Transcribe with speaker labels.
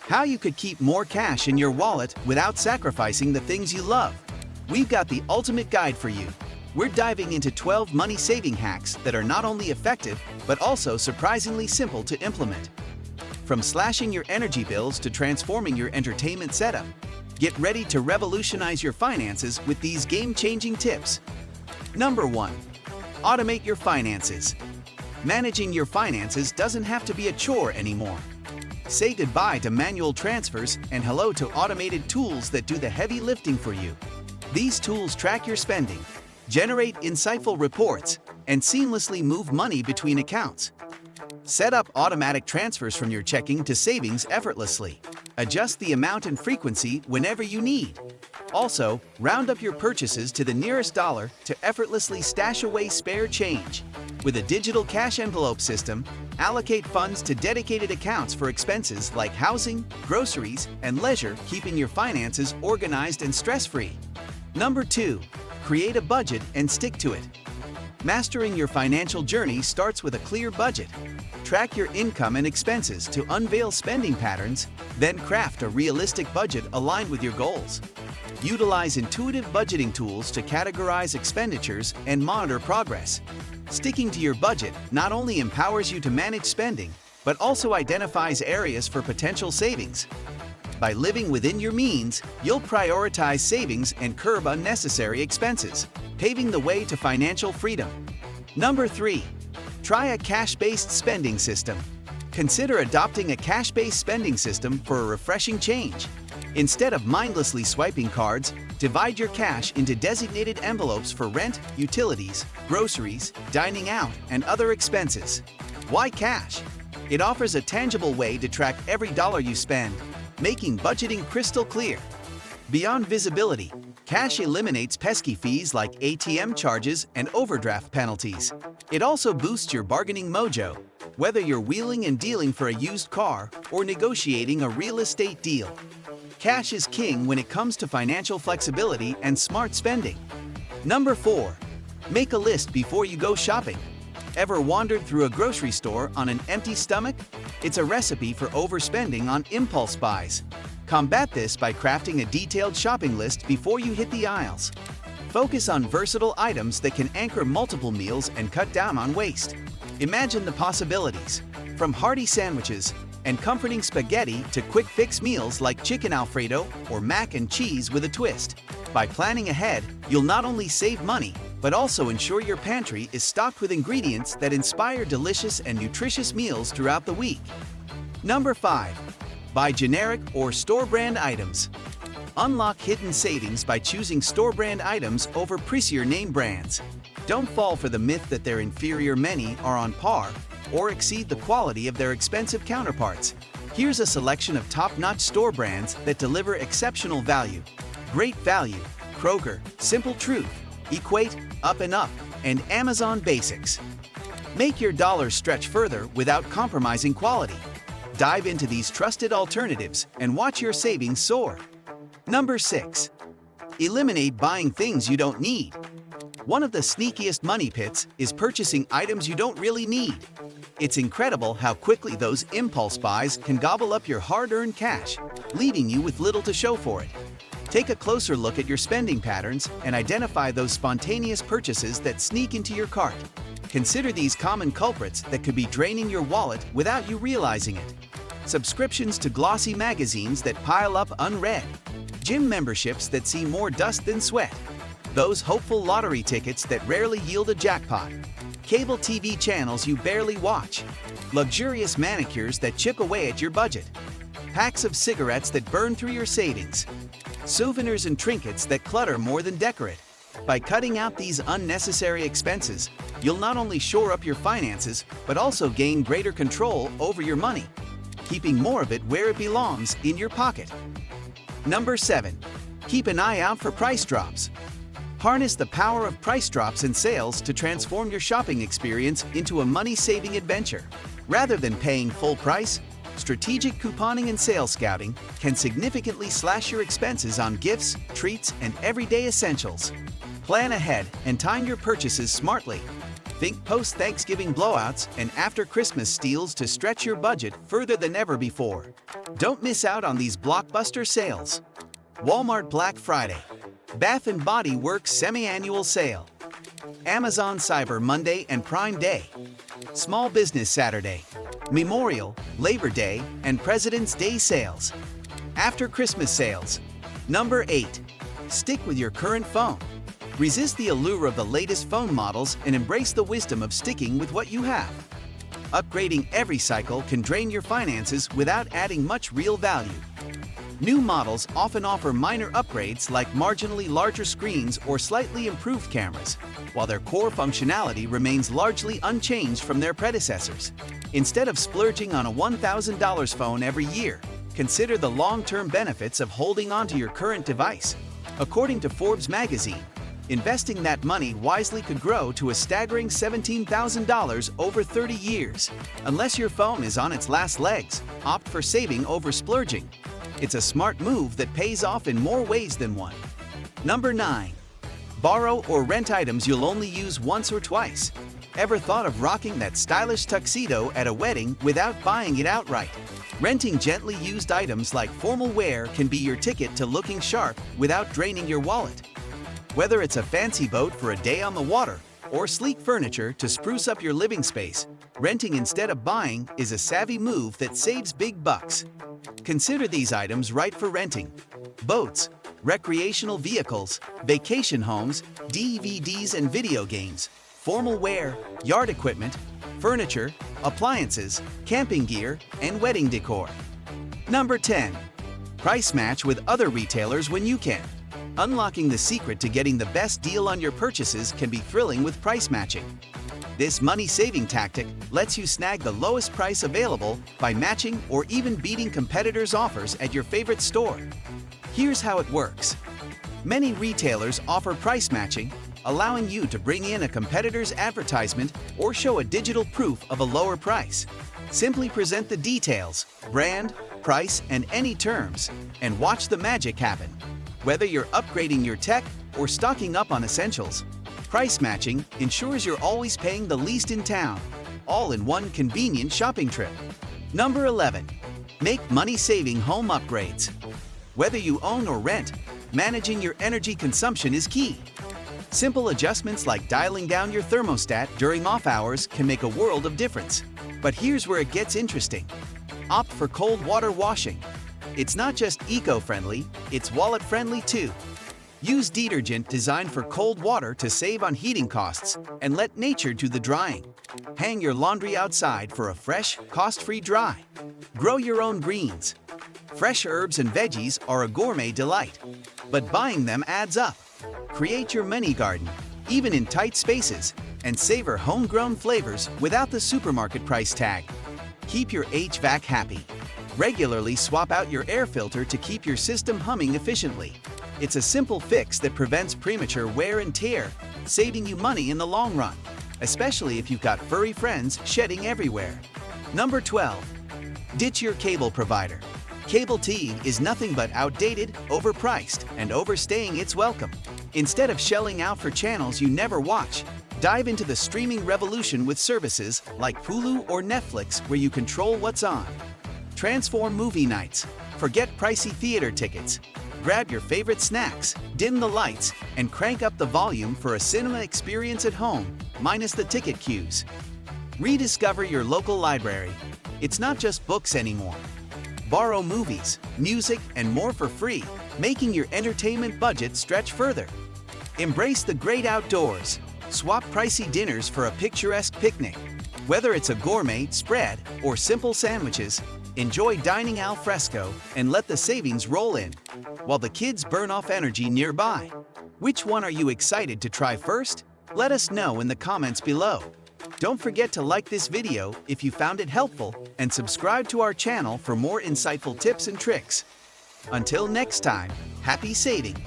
Speaker 1: How you could keep more cash in your wallet without sacrificing the things you love. We've got the ultimate guide for you. We're diving into 12 money-saving hacks that are not only effective, but also surprisingly simple to implement. From slashing your energy bills to transforming your entertainment setup, get ready to revolutionize your finances with these game-changing tips. Number 1. Automate your finances. Managing your finances doesn't have to be a chore anymore. Say goodbye to manual transfers and hello to automated tools that do the heavy lifting for you. These tools track your spending, generate insightful reports, and seamlessly move money between accounts. Set up automatic transfers from your checking to savings effortlessly. Adjust the amount and frequency whenever you need. Also, round up your purchases to the nearest dollar to effortlessly stash away spare change. With a digital cash envelope system, allocate funds to dedicated accounts for expenses like housing, groceries, and leisure, keeping your finances organized and stress-free. Number 2. Create a budget and stick to it. Mastering your financial journey starts with a clear budget. Track your income and expenses to unveil spending patterns, then craft a realistic budget aligned with your goals. Utilize intuitive budgeting tools to categorize expenditures and monitor progress. Sticking to your budget not only empowers you to manage spending, but also identifies areas for potential savings. By living within your means, you'll prioritize savings and curb unnecessary expenses, paving the way to financial freedom. Number 3. Try a cash-based spending system. Consider adopting a cash-based spending system for a refreshing change. Instead of mindlessly swiping cards, divide your cash into designated envelopes for rent, utilities, groceries, dining out, and other expenses. Why cash? It offers a tangible way to track every dollar you spend, making budgeting crystal clear. Beyond visibility, cash eliminates pesky fees like ATM charges and overdraft penalties. It also boosts your bargaining mojo, whether you're wheeling and dealing for a used car or negotiating a real estate deal. Cash is king when it comes to financial flexibility and smart spending. Number 4. Make a list before you go shopping. Ever wandered through a grocery store on an empty stomach? It's a recipe for overspending on impulse buys. Combat this by crafting a detailed shopping list before you hit the aisles. Focus on versatile items that can anchor multiple meals and cut down on waste. Imagine the possibilities, from hearty sandwiches and comforting spaghetti to quick-fix meals like chicken Alfredo or mac and cheese with a twist. By planning ahead, you'll not only save money, but also ensure your pantry is stocked with ingredients that inspire delicious and nutritious meals throughout the week. Number 5. Buy generic or store-brand items. Unlock hidden savings by choosing store-brand items over pricier name brands. Don't fall for the myth that their inferior many are on par or exceed the quality of their expensive counterparts. Here's a selection of top-notch store brands that deliver exceptional value. Great Value, Kroger, Simple Truth, Equate, Up and Up, and Amazon Basics. Make your dollars stretch further without compromising quality. Dive into these trusted alternatives and watch your savings soar. Number 6. Eliminate buying things you don't need. One of the sneakiest money pits is purchasing items you don't really need. It's incredible how quickly those impulse buys can gobble up your hard-earned cash, leaving you with little to show for it. Take a closer look at your spending patterns and identify those spontaneous purchases that sneak into your cart. Consider these common culprits that could be draining your wallet without you realizing it. Subscriptions to glossy magazines that pile up unread. Gym memberships that see more dust than sweat. Those hopeful lottery tickets that rarely yield a jackpot. Cable TV channels you barely watch. Luxurious manicures that chip away at your budget. Packs of cigarettes that burn through your savings. Souvenirs and trinkets that clutter more than decorate. By cutting out these unnecessary expenses, you'll not only shore up your finances, but also gain greater control over your money, keeping more of it where it belongs, in your pocket. Number 7. Keep an eye out for price drops. Harness the power of price drops and sales to transform your shopping experience into a money-saving adventure. Rather than paying full price, strategic couponing and sales scouting can significantly slash your expenses on gifts, treats, and everyday essentials. Plan ahead and time your purchases smartly. Think post-Thanksgiving blowouts and after-Christmas steals to stretch your budget further than ever before. Don't miss out on these blockbuster sales. Walmart Black Friday, Bath & Body Works semi-annual sale, Amazon Cyber Monday and Prime Day, Small Business Saturday, Memorial, Labor Day, and President's Day sales. After Christmas sales. Number 8. Stick with your current phone. Resist the allure of the latest phone models and embrace the wisdom of sticking with what you have. Upgrading every cycle can drain your finances without adding much real value. New models often offer minor upgrades like marginally larger screens or slightly improved cameras, while their core functionality remains largely unchanged from their predecessors. Instead of splurging on a $1,000 phone every year, consider the long-term benefits of holding onto your current device. According to Forbes magazine, investing that money wisely could grow to a staggering $17,000 over 30 years. Unless your phone is on its last legs, opt for saving over splurging. It's a smart move that pays off in more ways than one. Number 9. Borrow or rent items you'll only use once or twice. Ever thought of rocking that stylish tuxedo at a wedding without buying it outright? Renting gently used items like formal wear can be your ticket to looking sharp without draining your wallet. Whether it's a fancy boat for a day on the water or sleek furniture to spruce up your living space, renting instead of buying is a savvy move that saves big bucks. Consider these items right for renting: boats, recreational vehicles, vacation homes, DVDs and video games, formal wear, yard equipment, furniture, appliances, camping gear, and wedding decor. Number 10. Price match with other retailers when you can. Unlocking the secret to getting the best deal on your purchases can be thrilling with price matching. This money-saving tactic lets you snag the lowest price available by matching or even beating competitors' offers at your favorite store. Here's how it works. Many retailers offer price matching, allowing you to bring in a competitor's advertisement or show a digital proof of a lower price. Simply present the details, brand, price, and any terms, and watch the magic happen. Whether you're upgrading your tech or stocking up on essentials, price matching ensures you're always paying the least in town, all in one convenient shopping trip. Number 11. Make money-saving home upgrades. Whether you own or rent, managing your energy consumption is key. Simple adjustments like dialing down your thermostat during off hours can make a world of difference. But here's where it gets interesting. Opt for cold water washing. It's not just eco-friendly, it's wallet-friendly too. Use detergent designed for cold water to save on heating costs and let nature do the drying. Hang your laundry outside for a fresh, cost-free dry. Grow your own greens. Fresh herbs and veggies are a gourmet delight, but buying them adds up. Create your mini garden, even in tight spaces, and savor homegrown flavors without the supermarket price tag. Keep your HVAC happy. Regularly swap out your air filter to keep your system humming efficiently. It's a simple fix that prevents premature wear and tear, saving you money in the long run, especially if you've got furry friends shedding everywhere. Number 12. Ditch your cable provider. Cable TV is nothing but outdated, overpriced, and overstaying its welcome. Instead of shelling out for channels you never watch, dive into the streaming revolution with services like Hulu or Netflix where you control what's on. Transform movie nights. Forget pricey theater tickets. Grab your favorite snacks, dim the lights, and crank up the volume for a cinema experience at home, minus the ticket queues. Rediscover your local library. It's not just books anymore. Borrow movies, music, and more for free, making your entertainment budget stretch further. Embrace the great outdoors. Swap pricey dinners for a picturesque picnic. Whether it's a gourmet spread or simple sandwiches, enjoy dining al fresco and let the savings roll in, while the kids burn off energy nearby. Which one are you excited to try first? Let us know in the comments below. Don't forget to like this video if you found it helpful and subscribe to our channel for more insightful tips and tricks. Until next time, happy saving!